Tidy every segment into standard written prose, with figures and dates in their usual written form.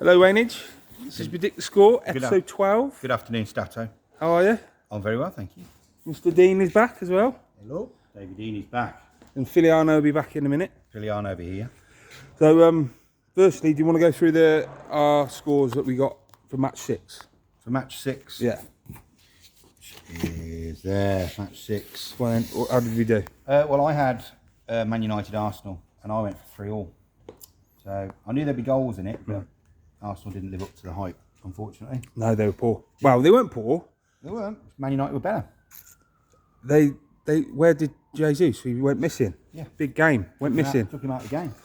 Hello, Waynage. This is Predict the Score, episode 12. Good afternoon, Stato. How are you? I'm very well, thank you. Mr. Dean is back as well. Hello. David Dean is back. And Filiano will be back in a minute. Filiano over here. So, firstly, do you want to go through our scores that we got for match 6? For match 6. Yeah. Is there match 6? Well, then, how did we do? Well, I had Man United Arsenal, and I went for 3-3. So I knew there'd be goals in it, but Arsenal didn't live up to the hype, unfortunately. No, they were poor. Well, they weren't poor. They weren't. Man United were better. Where did Jesus? He went missing. Yeah. Big game. Went missing. Took him out of the game.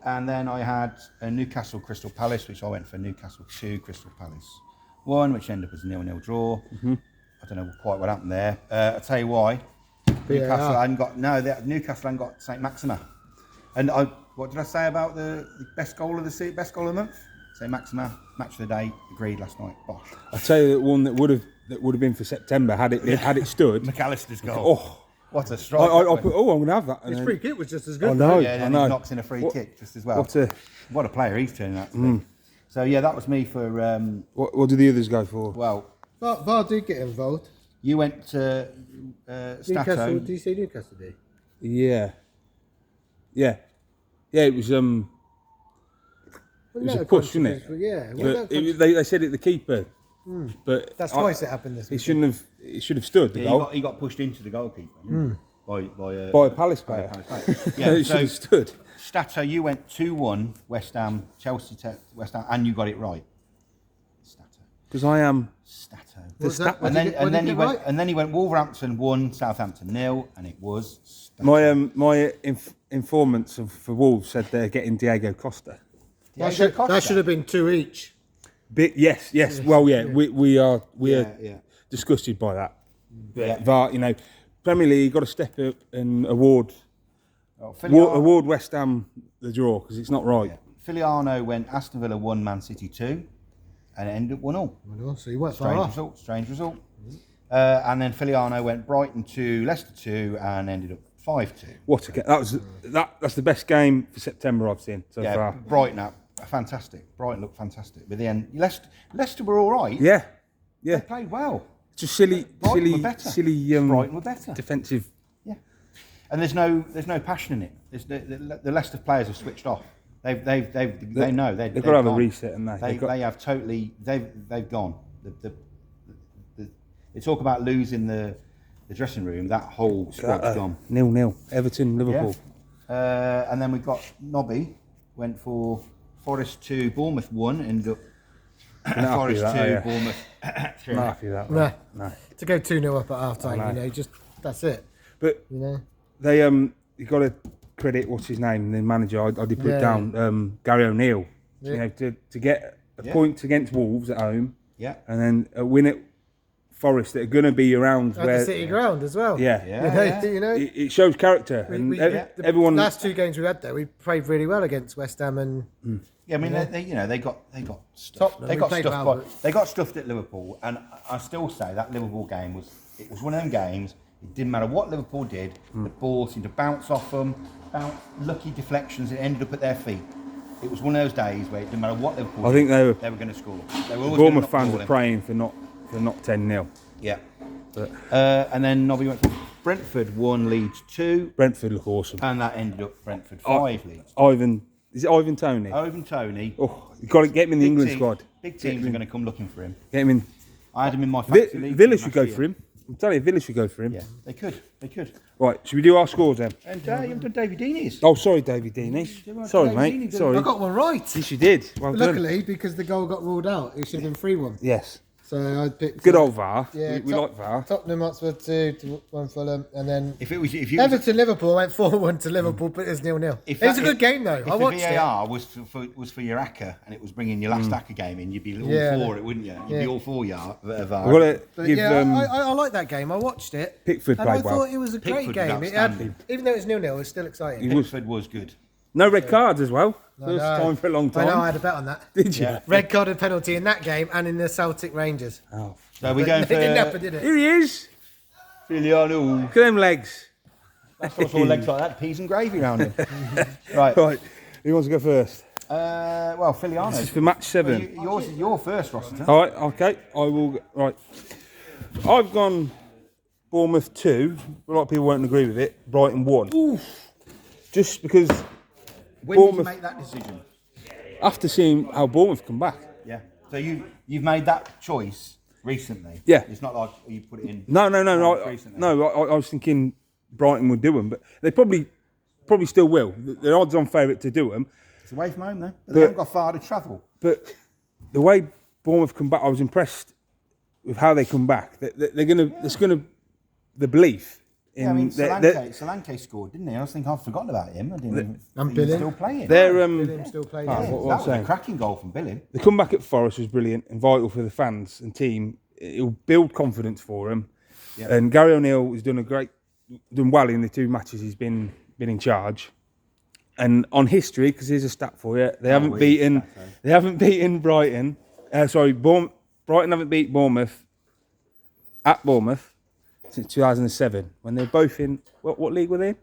And then I had a Newcastle Crystal Palace, which I went for Newcastle 2, Crystal Palace 1, which ended up as a 0-0 draw. I don't know quite what happened there. I'll tell you why. Newcastle hadn't got St. Maxima. And what did I say about the best goal of the month? St. Maxima, match of the day, agreed last night. Bosh. I'll tell you that one that would have been for September had it stood. McAllister's goal. Oh, what a strike! I'm going to have that. His free kick was just as good. I know. Yeah, then he knocks in a free kick just as well. What a player he's turning out to be. So yeah, that was me for. What did the others go for? Well, VAR did get involved. You went to Newcastle. Stato. Did you say Newcastle? Did? Yeah. It was It was a push, wasn't it? Yeah. But they said it the keeper, but That's twice it happened this week. It should have stood. The goal He got pushed into the goalkeeper by a Palace player. Yeah, It should have stood. Stato, you went 2-1 West Ham, Chelsea, West Ham, and you got it right. Stato. Because I am. Stato. And then he went Wolverhampton 1, Southampton 0, and it was Stato. My informants for Wolves said they're getting Diego Costa. That should have been 2 each. Yes. Well, yeah, we are disgusted by that. Yeah. VAR, Premier League got to step up and award West Ham the draw because it's not right. Yeah. Filiano went Aston Villa 1, Man City 2, and it ended up 1-1. So you went far off. Strange result. And then Filiano went Brighton 2, Leicester 2, and ended up 5-2. What a game! That's the best game for September I've seen so far. Brighton fantastic. Brighton looked fantastic. But then Leicester were all right. Yeah. They played well. Just silly Brighton were better. Defensive. Yeah. And there's no passion in it. The Leicester players have switched off. They know they've got to have a reset, and they have totally they've gone. They talk about losing the dressing room. That whole squad's gone. 0-0. Everton, Liverpool. Yeah. And then we got Nobby went for Forest 2, Bournemouth 1, ended up Forest 2, Bournemouth 3. Not happy with that. No. To go 2-0 up at half time, that's it. But they you got to credit what's his name, the manager. I did put it down. Gary O'Neill. Yeah. To get a point against Wolves at home. Yeah. And then a win at Forest that are going to be around at the City ground as well. Yeah. It shows character. Everyone. Last 2 games we had there, we played really well against West Ham and. Yeah, I mean they got stuffed. They got stuffed at Liverpool, and I still say that Liverpool game was one of them games. It didn't matter what Liverpool did. The ball seemed to bounce off them, lucky deflections. It ended up at their feet. It was one of those days where it didn't matter what Liverpool did. I think they were going to score. Bournemouth fans are praying for not 10-0. Yeah. And then Nobby went for Brentford 1, Leeds 2. Brentford look awesome. And that ended up Brentford 5, Leeds. Is it Ivan Toney? Ivan Toney. Oh, you've got to get him in the England squad. Big teams are going to come looking for him. Get him in. I had him in my fantasy league. Villa should go for him. I'm telling you, Villa should go for him. Yeah, they could. Right, should we do our scores then? And you haven't done David Deaney's. Oh, sorry, David Deaney. Sorry, mate. Sorry. I got one right. Yes, you did. Well Luckily, because the goal got ruled out, it should have been 3-1. Yes. So I picked good old VAR. Yeah, we like VAR. Tottenham Hotspur 2-1 Fulham, and then if you Everton Liverpool went 4-1 to Liverpool, but it's 0-0. It was a good game though. I watched it. If the VAR was for your ACCA and it was bringing your last ACCA game in, you'd be all for it, wouldn't you? You'd be all for VAR. I like that game. I watched it. Pickford played well. I thought it was a great game. Even though it was 0-0, it was still exciting. Pickford was good. No red cards as well. First time for a long time. I know, I had a bet on that. Did you? Yeah. Red card and penalty in that game and in the Celtic Rangers. Oh. So we're going for... It didn't happen, did it? Here he is. Filiano. Look at them legs. That's what's all legs like that. Peas and gravy around him. Right. Who wants to go first? Well, Filiano. This is for match 7. Yours is your first, Rossiter. All right, okay. I will. Right. I've gone Bournemouth 2. A lot of people won't agree with it. Brighton 1. Oof. Just because When did you Bournemouth, make that decision? after seeing how Bournemouth come back. Yeah. So you've made that choice recently. Yeah. It's not like you put it in. No. Recently. I was thinking Brighton would do them, but they probably still will. They're odds-on favourite to do them. It's away from home though. But they haven't got far to travel. But the way Bournemouth come back, I was impressed with how they come back. There's gonna the belief. Yeah, I mean, Solanke scored, didn't he? I was thinking I've forgotten about him. I didn't even think he was still playing. Billing still playing. Yeah, what that I'm was saying. a cracking goal from Billing. The comeback at Forest was brilliant and vital for the fans and team. It'll build confidence for them. Yep. And Gary O'Neill has done well in the 2 matches he's been in charge. And on history, because here's a stat for you, they haven't beaten Brighton. Brighton haven't beat Bournemouth at Bournemouth since 2007 when they're both in what league were they in?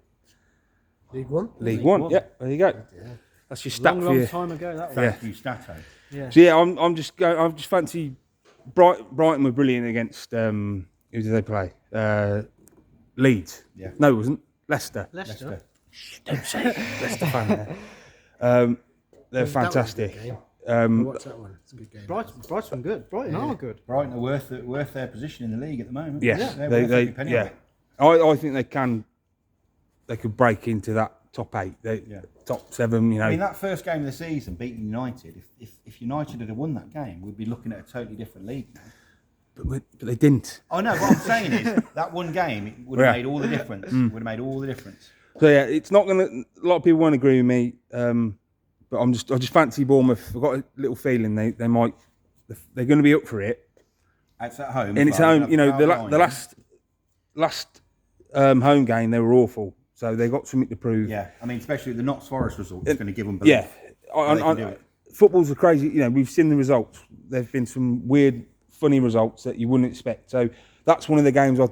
League One. League One. Yeah, there you go. Yeah. That's your stat for you. Long time ago. That was. Thank you, Stato. Yeah. So yeah, I'm just going. I just fancy Brighton were brilliant against who did they play? Leeds. Yeah. No, it wasn't. Leicester. Don't say it. Leicester fan there. They're fantastic. What's that one? It's a good game. Brighton good. Brighton are good. Brighton are worth their position in the league at the moment. Yes, They're worth every penny of it. I think they can. They could break into that top 8, top 7. I mean, that first game of the season, beating United. If United had won that game, we'd be looking at a totally different league now. But they didn't. I know. What I'm saying is that one game it would have made all the difference. Would have made all the difference. So yeah, it's not going to. A lot of people won't agree with me, but I just fancy Bournemouth. I've got a little feeling they might. They're going to be up for it. It's at home. And it's home. You know, the last home game they were awful. So they got something to prove. Yeah, I mean, especially the Notts Forest result is going to give them belief. Yeah, football's a crazy. You know, we've seen the results. There've been some weird, funny results that you wouldn't expect. So that's one of the games I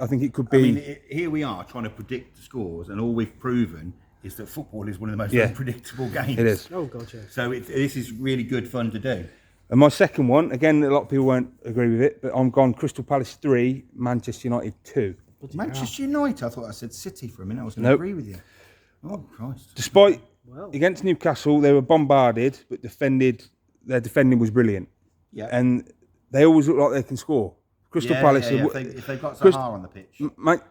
think it could be. I mean, here we are trying to predict the scores, and all we've proven is that football is one of the most unpredictable games. It is. Oh god, yeah. So this is really good fun to do. And my second one, again, a lot of people won't agree with it, but I'm gone Crystal Palace 3, Manchester United 2. Manchester United, I thought I said City for a minute. I was going to agree with you. Oh, Christ. Despite, against Newcastle, they were bombarded, but their defending was brilliant. Yeah. And they always look like they can score. Crystal Palace... Yeah. If they've got Sahar on the pitch. Mate,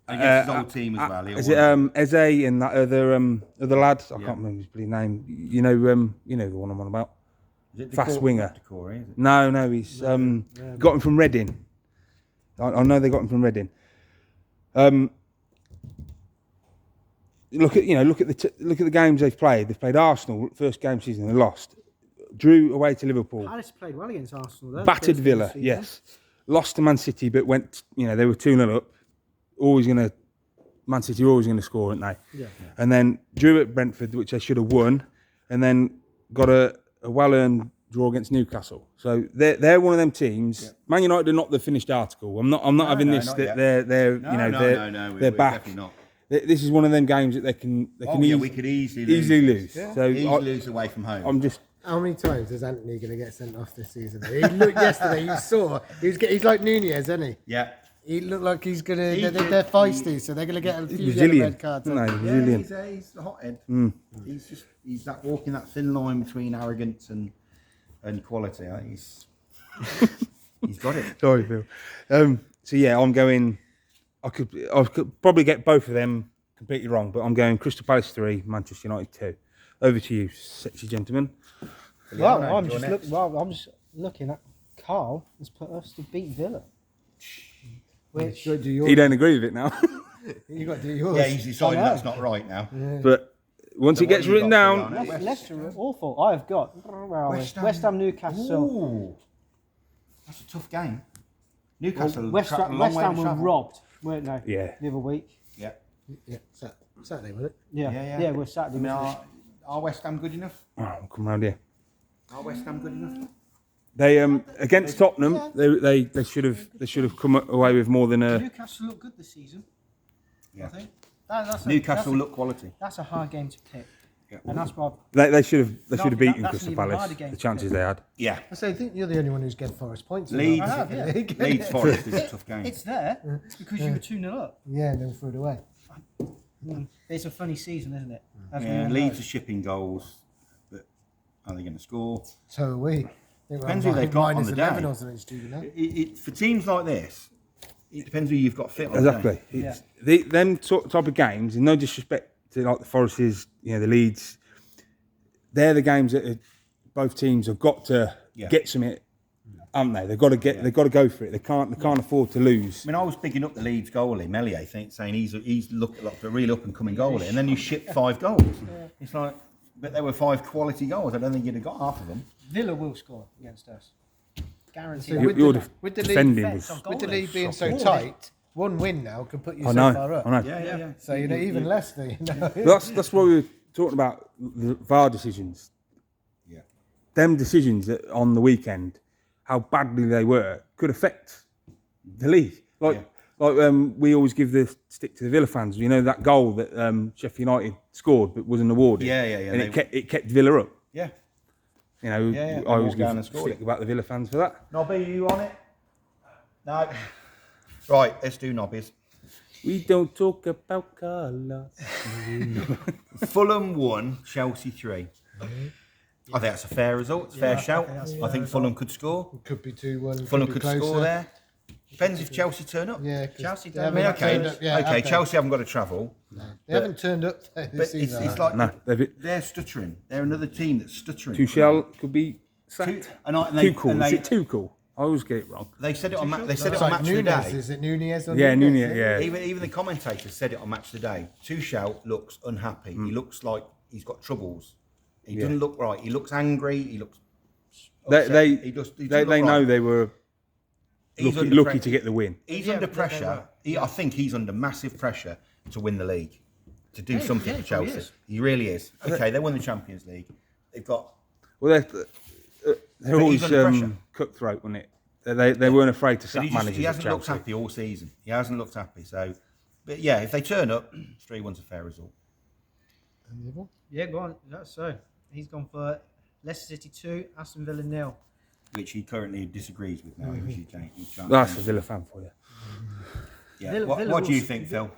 against his old team as well. Is it Eze and that other lad? I can't remember his bloody name. You know the one I'm on about. Is it Fast winger. Decore, is it? No, he's got him from Reading. I know they got him from Reading. Look at the games they've played. They've played Arsenal first game season. They lost. Drew away to Liverpool. Palace played well against Arsenal. Though, Battered Villa. Yes. Lost to Man City, but went. They were 2-0 up. Man City were always going to score, weren't they? Yeah. And then drew at Brentford, which they should have won, and then got a well-earned draw against Newcastle. So they're one of them teams. Yeah. Man United are not the finished article. I'm not having this that they're back. Not. This is one of them games that they can we could easily lose. Yeah. So easily lose away from home. I'm just. How many times is Anthony going to get sent off this season? He looked yesterday. You saw he's like Nunez, isn't he? Yeah. He looked like he's gonna. They're feisty, so they're gonna get a few red cards. No, he's a hothead. He's that walking that thin line between arrogance and quality. He's got it. Sorry, Phil. So yeah, I'm going. I could probably get both of them completely wrong, but I'm going Crystal Palace 3, Manchester United 2. Over to you, sexy gentlemen. Well, I'm just looking at Carl has put us to beat Villa. Which He don't agree with it now. You got to do yours. Yeah, he's decided that's not right now. Yeah. But once it gets written down, Leicester are awful. I've got West Ham, Newcastle. Ooh, that's a tough game. Newcastle. West Ham were robbed, weren't they? Yeah. The other week. Yeah. Yeah. Saturday, was it? Yeah, we're Saturday. I mean, are West Ham good enough? I'll come round here. Are West Ham good enough? They against Tottenham, they should have come away with more than a. Newcastle look good this season. Yeah. I think. Newcastle look quality. That's a hard game to pick. And that's why They should have beaten that's Crystal an even harder Palace. game The to chances pick. they had. Yeah. I think you're the only one who's getting Forest points. in Leeds, that. have, yeah. Leeds Forest is a tough game. it's there. It's because you were 2-0 up. Yeah, and then threw it away. It's a funny season, isn't it? As we Yeah, all Leeds know. are shipping goals, but are they going to score? So are we. Depends who they've got on the day. -11 or something stupid, no? For teams like this, it depends who you've got fit on the Exactly. day. It's them type of games, and no disrespect to like the Foresters, the Leeds. They're the games that both teams have got to get something, haven't they? They've got to go for it. They can't afford to lose. I mean, I was bigging up the Leeds goalie, Melier, saying he's looked like a real up and coming goalie, and then you ship 5 goals. It's like, but there were 5 quality goals. I don't think you'd have got half of them. Villa will score against us. Guaranteed. With the defending league, was. with the league being so Shocking. tight, one win now can put you I so know. far up. I know. Yeah. So even Leicester, That's what we were talking about, the VAR decisions. Yeah. Them decisions on the weekend, how badly they were, could affect the league. Like we always give the stick to the Villa fans. That goal that Sheffield United scored but wasn't awarded. Yeah. And it kept Villa up. Yeah. I always walked down give and scored stick it. about the Villa fans for that. Nobby, are you on it? No. Right, let's do Nobbies. We don't talk about colours. Fulham 1, Chelsea 3. I think that's a fair result. It's a fair shout. I think Fulham could score. could be 2-1. Fulham be could closer. score there. Depends if Chelsea turn up. Yeah, 'cause Chelsea they don't- haven't I mean, okay, turned up yet, have they? Chelsea haven't got to travel, They haven't turned up this but season. it's like No, they're stuttering. They're another team that's stuttering. Tuchel could be sacked. And they, Tuchel. and Is they, it Tuchel? I always get it wrong. they said it on It's match like of the Nunez, day. is it Nunez? Or Yeah, Nunez? Nunez, yeah. Even the commentators said it on match of the day. Tuchel looks unhappy. He looks like he's got troubles. He doesn't look right. He looks angry. He looks. Upset. They He doesn't know look right. they were He's under lucky pre- to get the win. He's Yeah, under but they pressure. were. I think he's under massive pressure to win the league, to do something yeah, for he probably Chelsea. is. He really is. Okay, they won the Champions League. They've got. Well, they're always under pressure. cutthroat, wasn't it? They weren't afraid to But sack he managers at hasn't looked Chelsea. happy all season. He hasn't looked happy. So, but yeah, if they turn up, 3-1's a fair result. Yeah, go on. That's so. He's gone for Leicester City 2, Aston Villa 0. Which he currently disagrees with now. He can't That's a Villa fan for you. Yeah. Villa- What Villa do you will- think, Phil?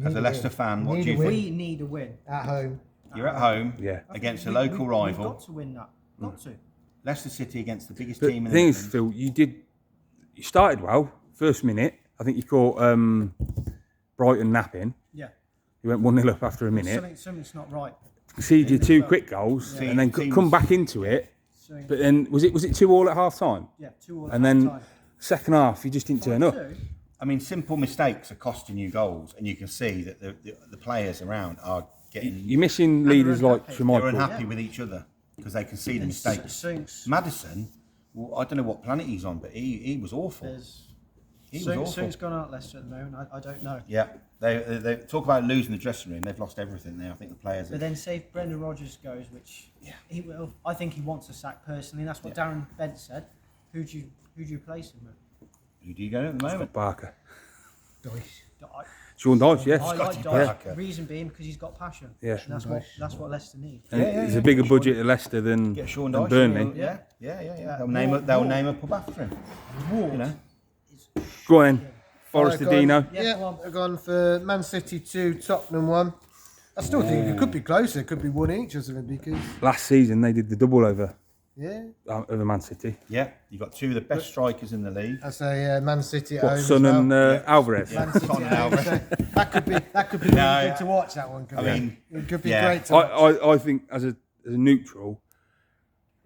As a Leicester fan, what Need do you a win. think? We need a win. At home. You're at home Yeah. against a We- local we've rival. got to win that. Got to. Leicester City against the biggest But team the in the thing is, Phil, you started well. First minute, I think you caught Brighton napping. Yeah. You went 1-0 up after a minute. Something's not right. Conceded 2 quick goals, and then Teams- come back into it. But then was it 2-2 at half time? Yeah, 2-2. And then second half, you just didn't turn up. I mean, simple mistakes are costing you goals, and you can see that the players around are getting. You're missing leaders like unhappy. They're Schmeichel. unhappy with each other because they can see the mistakes. Madison, well, I don't know what planet he's on, but he was awful. He was awful. Soon's gone out Leicester at the moment. I don't know. Yeah, they talk about losing the dressing room. They've lost everything there. I think the players. But then say if Brendan Rodgers goes, which he will. I think he wants a sack personally. And that's what Darren Bent said. Who do you replace him with? Who do you go at the moment? Barker. Dyche. Sean Dyche, yeah. I like Scotty Dyche. Barker. Reason being because he's got passion. Yeah. And that's what Leicester need. And there's a bigger budget at Leicester than Get Sean than Dyche. Burnley. Yeah. They'll name a pub after him. Ward. You know. Go on, Forest Alright, Dino. Yeah, go Yeah, on. I've gone for Man City 2, Tottenham 1. I still think it could be closer. It could be 1 each or something because, Last season they did the double over Man City. Yeah, you got 2 of the best strikers in the league. I say Man City at What, home. Son as well. and Alvarez? Man City Son and at home. Alvarez. So that could be really good to watch. That one. Could I be. mean, It could be yeah. great to watch. I think as a neutral,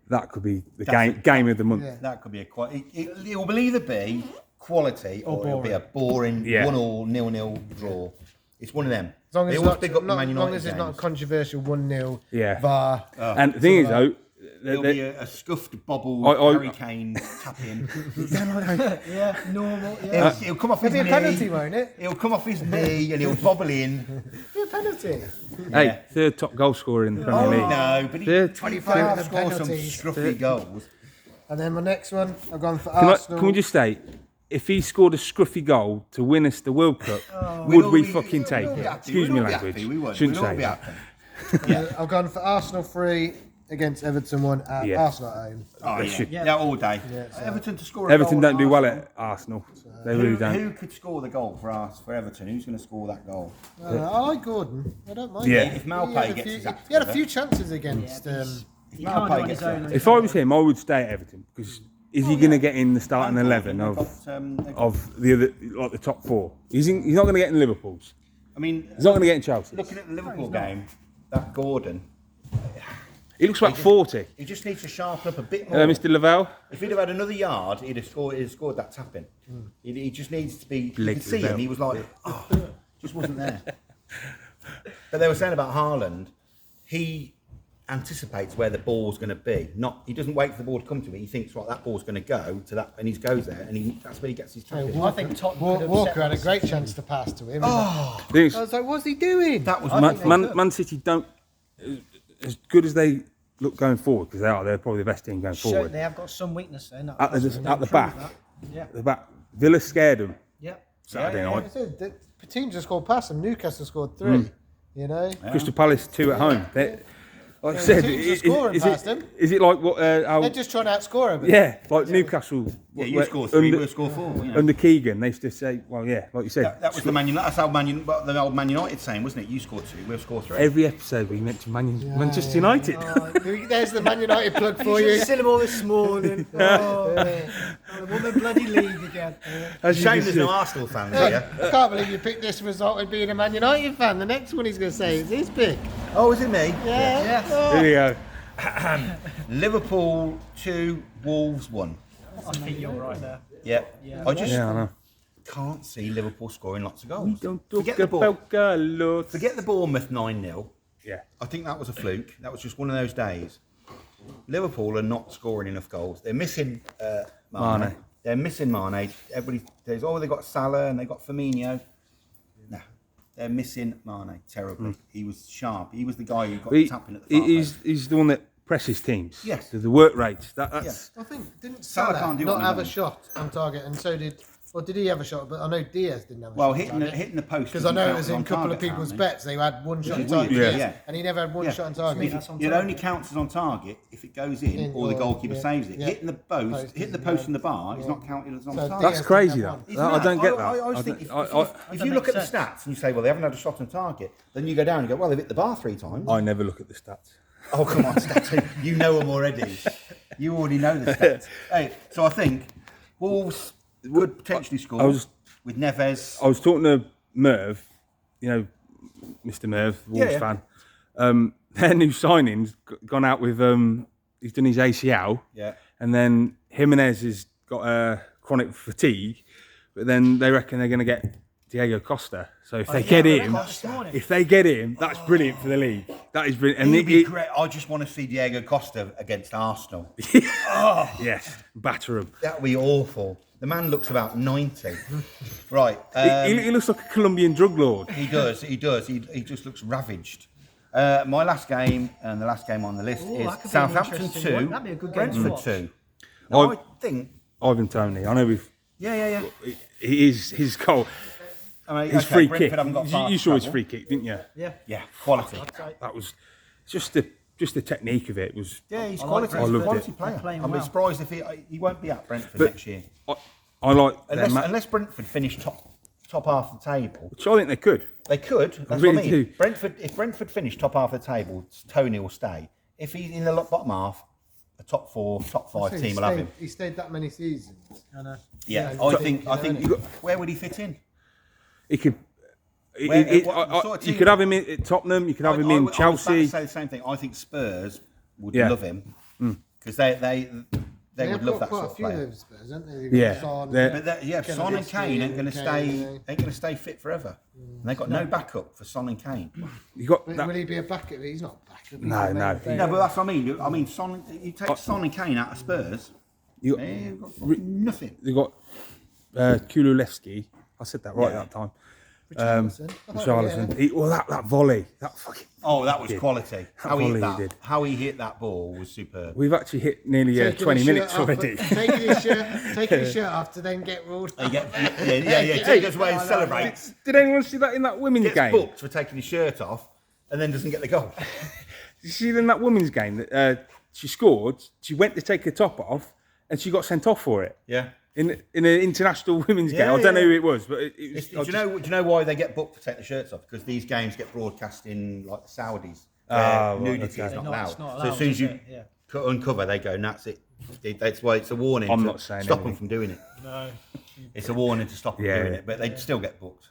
that could be the game of the month. Yeah. That could be a quite. It will either be quality or it'll be a boring Yeah. 1-1 0-0 draw. It's one of them. As long as They it's always not, pick up the Man as long United as it's not a games. controversial 1-0 Yeah. VAR. And the thing is though, There'll be a scuffed bobble I- Harry Kane tapping. Yeah, normal. Yeah. He'll come off his It'll be knee. a penalty, won't it? He'll come off his knee and he'll bobble in. It'll be a penalty. hey, third top goal scorer in the Premier League. No, but he Third. 25 the score some penalties. scruffy goals. And then my next one, I've gone for Can Arsenal. we just say, if he scored a scruffy goal to win us the World Cup, would we fucking take it? Excuse me, language. We would. Shouldn't We'd all say be that. happy. I've gone for Arsenal 3 against Everton 1 at Yeah. Arsenal at home. Oh, yeah, all day. Everton to score a Everton goal don't at do well Arsenal. at Arsenal. They really don't. Who could score the goal for us, for Everton? Who's going to score that goal? I like Gordon. I don't mind. Yeah. him. If Malpay gets his act he had a together. few chances against. He can't do it on his gets own. If I was him, I would stay at Everton because is he going to get in the starting They've 11 got, of the other, like the top 4? He's not going to get in Liverpool's. I mean, He's not going to get in Chelsea. looking at the Liverpool game, that Gordon, He looks like 40. he just needs to sharpen up a bit more. Mr. Lavelle. If he'd have had another yard, he'd have scored that tap in. He just needs to be. You Blake could see him. Lavelle. He was like, just wasn't there. But they were saying about Haaland, he anticipates where the ball's going to be. He doesn't wait for the ball to come to him. He thinks, right, that ball's going to go to that, and he goes there, and that's where he gets his tap in. I think Tottenham could have Walker had a set great chance to pass to him. Oh. The thing is, I was like, what's he doing? That was Man City don't, as good as they look going forward, because they're probably the best team going Sure, forward. they have got some weakness there. At the back, Yeah. the back, Villa scared them Yeah. Saturday I night. said, the team just scored past them. Newcastle scored 3. You know? Crystal Palace 2 at home. Like I Yeah, said, the teams are scoring past them. is it like what? They're just trying to outscore him. Yeah, like Newcastle. Yeah, you where- score 3, under, we'll score 4. You know. under Keegan, they used to say, well, yeah, like you said, That was the Man United. That's how the old Man United saying, wasn't it? You scored 2, we'll score 3. every episode we mentioned Manchester United. There's the Man United plug for you. Cinema this morning. I won the bloody league again. As you Shame can there's see. no Arsenal fans here. I can't believe you picked this result and being a Man United fan. The next one he's going to say is his pick. Oh, is it me? Yeah. There you go. Liverpool 2, Wolves 1. I think you're right there. Yep. I just Yeah, I know. can't see Liverpool scoring lots of goals. Don't Forget talk the ball. about Carlos. Forget the Bournemouth 9-0. Yeah. I think that was a fluke. That was just one of those days. Liverpool are not scoring enough goals. They're missing Mane. Mane. They're missing Mane. Everybody says, oh, they got Salah and they got Firmino. No, they're missing Mane terribly. He was sharp. He was the guy who got the tapping at the far post. He's the one that presses teams. Yes. The work rates. That's I think, didn't Salah Salah can't do not what have he a does. shot on target? And so did, or did he have a shot? But I know Diaz didn't have a Well, shot. hitting the post. Because I know it was doesn't in a count couple on of people's target, bets. They had one shot on Yeah. target. Yeah. Diaz, and he never had one shot on target. That's on It target. only counts as on target if it goes in or the or- goalkeeper yeah, saves it. yeah. Hitting the post, hitting the post and the bar is not counted as on So target. That's Diaz crazy, didn't though. have one. Isn't I don't get that. I always I think don't- if you look at the stats and you say, well, they haven't had a shot on target, then you go down and go, well, they've hit the bar 3 times. I never look at the stats. Oh, come on, stats. You know them already. You already know the stats. Hey, so I think Wolves could potentially score with Neves. I was talking to Merv, you know, Mr. Merv, Wolves Yeah. fan. Their new signing's gone out with, he's done his ACL, Yeah. and then Jimenez has got chronic fatigue, but then they reckon they're going to get Diego Costa. So if they get him, that's brilliant for the league. That is brilliant. And It'd be great. I just want to see Diego Costa against Arsenal. yes, batter him. That would be awful. The man looks about 90. Right. He looks like a Colombian drug lord. He does. He just looks ravaged. My last game and the last game on the list Ooh, is that could be an Southampton interesting 2, one. That'd be a good game to Brentford watch. 2. Now, I think. Ivan Toney. I know we've. Yeah. He is his goal. I mean, His okay, free Brentford kick. haven't got far You to saw his travel. free kick, didn't you? Yeah. Yeah, quality. That was just the technique of it was. Yeah, he's I quality. like He's a Brentford. quality They're player. playing I'm well. surprised if he won't be at Brentford But- next year. I like their Unless Brentford finish top half of the table. which I think they could. They could. That's really what I mean. do. If Brentford finish top half of the table, Tony will stay. If he's in the bottom half, a top 4, top 5 team will have him. He stayed that many seasons. I know. Yeah, Yeah, I you think. know, Where would he fit in? He could. What sort of You team- could have him at Tottenham. You could have him in I was about Chelsea. to say the same thing. I think Spurs would Yeah. love him because they would love that quite sort a of few player. of those Spurs, haven't they? Yeah, Son, they're- But Son and Kane ain't going to stay fit forever. And they've got no backup for Son and Kane. You got Will that. he be a backup? He's not a backup. No, He's a no. main No, but that's what I mean. I mean, Son. You take Son and Kane out of Spurs. You got, They've got fucking nothing. you got Kululevsky. I said that right that time. Richarlison. That volley. That fucking. Oh, that was Did. quality. volley he did. How he hit that ball was superb. We've actually hit nearly Taking 20 his minutes shirt off, already. taking his shirt off to then get ruled. He goes away and celebrates. Did anyone see that in that women's Gets game? booked for taking his shirt off. and then doesn't get the goal. You see in that women's game that she scored, she went to take her top off and she got sent off for it. Yeah. In an international women's game. Yeah, I don't know yeah. who it was, but it was. Do you know why they get booked to take the shirts off? Because these games get broadcast in like the Saudis. Where nudity is not allowed. It's not So as soon as you uncover, they go, and that's it. That's why it's a warning I'm to not saying stop anything. them from doing it. No. It's a warning to stop them Yeah, doing yeah. it, but they still get booked.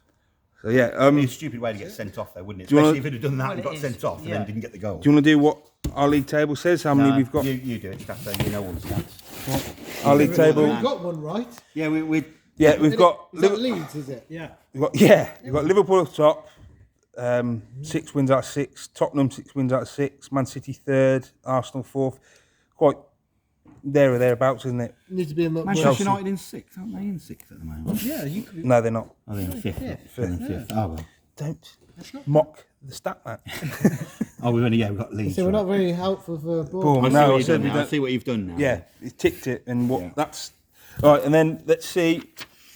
So yeah, It'd be a stupid way to get sent off, though, wouldn't it? Do you wanna- Especially if it had done that and Well, got it sent is, off and yeah. then didn't get the goal. do you want to do what our league table says? How many Nah, we've got? You do it, Staff, you know all the stats. Our league table. We've got one right. Yeah, we Yeah, we've got. Is that Leeds, is it? Yeah. We've got Liverpool up top, 6 wins out of 6. Tottenham 6 wins out of 6. Man City 3rd. Arsenal 4th. Quite there or thereabouts, isn't it? Need to be a much Manchester United in 6th, aren't they? In 6th at the moment. Yeah, you could be. No, they're not. Oh, they're in 5th. They're in 5th. Oh, well. Don't mock the stat man. Oh, we've got Leeds. So we're right. not very helpful for Boom. ball. I see No, what I you've said done we now. I don't- see what you've done now. Yeah, he ticked it, and what Yeah. that's all right. And then let's see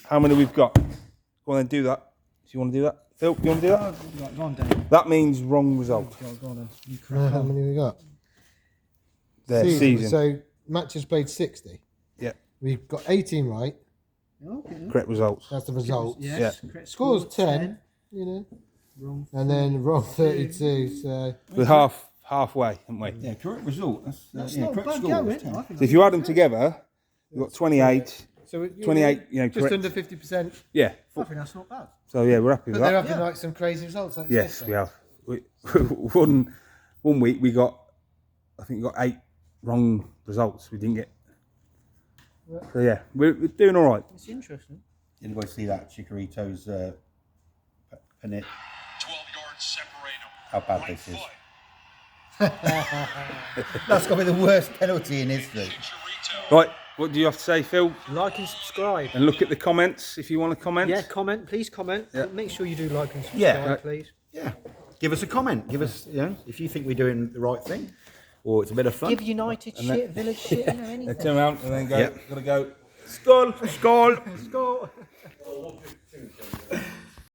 how many we've got. Go on, then do that. Do you want to do that, Phil? You want to do that? Go on, Dan. That means wrong result. Go on, then. You crack How on. many we got? Their season. So matches played 60. Yeah, We've got 18 right. Okay. correct results. That's the result. Yes. Yeah. Correct Scores score, 10. You know, Wrong. and then wrong 32. So We're halfway, haven't we? Yeah, correct result. That's yeah, not correct bad score. going. was 10. I think So if you add them together, you've got 28. So 28, you know, just correct. under 50%. Yeah. I think that's not bad. So yeah, we're happy with But they're that. having like some crazy results. Like Yes, this, we have. One week we got, I think we got 8 wrong results. We didn't get. So yeah, we're doing all right. It's interesting. Anybody see that Chikorito's penalty? 12 yards separate them. How bad this is. That's got to be the worst penalty in history. Right, what do you have to say, Phil? Like and subscribe. And look at the comments if you want to comment. Yeah, comment. Please comment. Yeah. Make sure you do like and subscribe, Yeah. please. Yeah. Give us a comment. Give us, if you think we're doing the right thing or it's a bit of fun. Give United shit, Village shit, you know, They anything. turn around and then go. Yep. Gotta go. Skull. Skull. Score.